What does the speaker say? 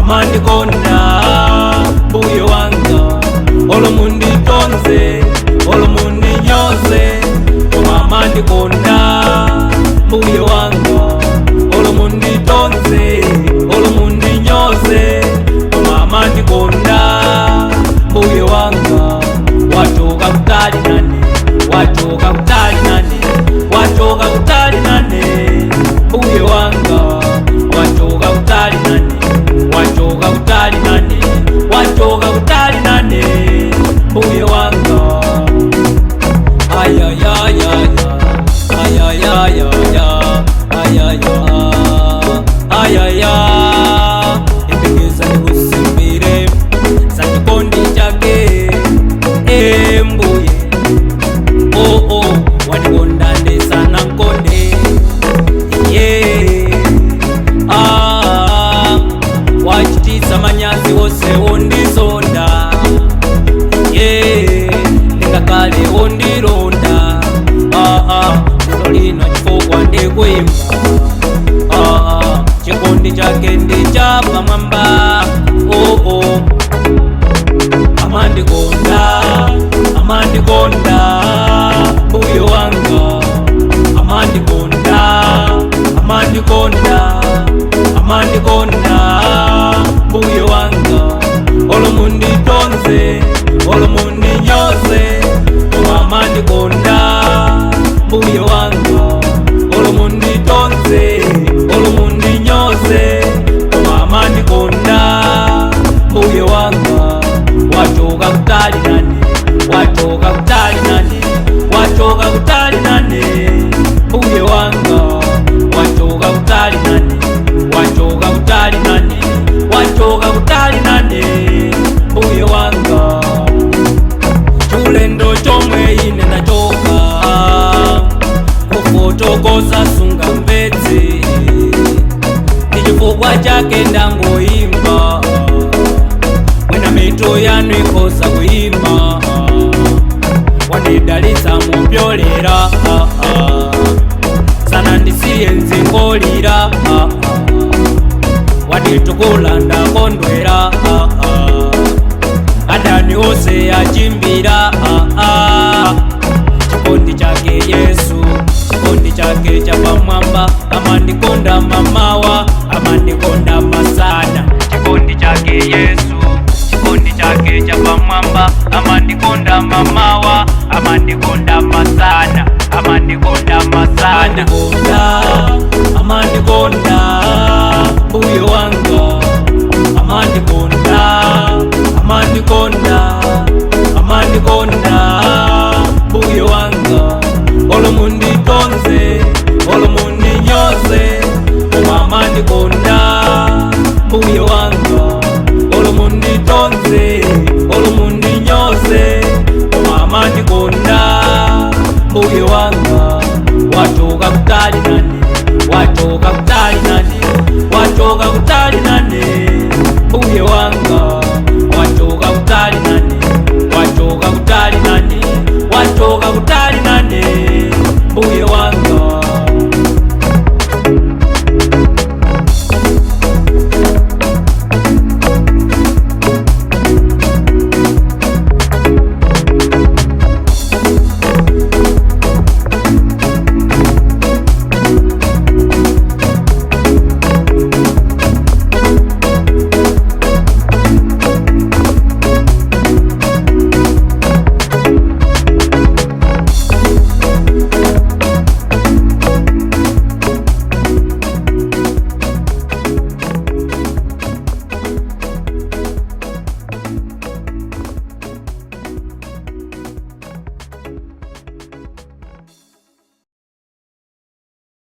amandikonda mbuye wanga olo munditonze olo mundinyoze koma amandikonda mbuye wanga olo munditonze olo mundinyoze koma amandikonda mbuye wanga wachoka kutali nane wachoka kutali nane wachoka kutali nane mbuye wanga wachoka kutali nane wachoka kutali nane wachoka kutali nane mbuye wanga ayayayaya ayayayaya ayaya ipigeza nikusimbire sakikondi chake mbuye wanikonda ndesana nkonde wachitisa manyazi wose wondizonda ndingakale wondironda lino chifukwa ndikuimba chikondi chake ndichapa mwamba amandikonda amandikonda mbuye wanga amandikonda amandikonda amandikonda mbuye wanga olo munditonze olo mundinyoze koma amandikonda mbuye wanga olo munditonze olo mundinyoze koma amandikonda mbuye wanga wachoka kutali nane wachoka kutali nane wachoka kutali nane mbuye wanga wachoka kutali nane wachoka kutali nane wachoka kutali nane mbuye wanga chulendo chomwe ine ndachoka kufotokoza sunga mbedzi ndichifukwa chake ndangoimba mwina mito yanu ikosa kuimba wandidalitsa mupyolera sana ndisiye nzingolira wanditukula ndakondwera adani ose yachimbira chikondi chake Yesu chikondi chake chapamwamba amandikonda mama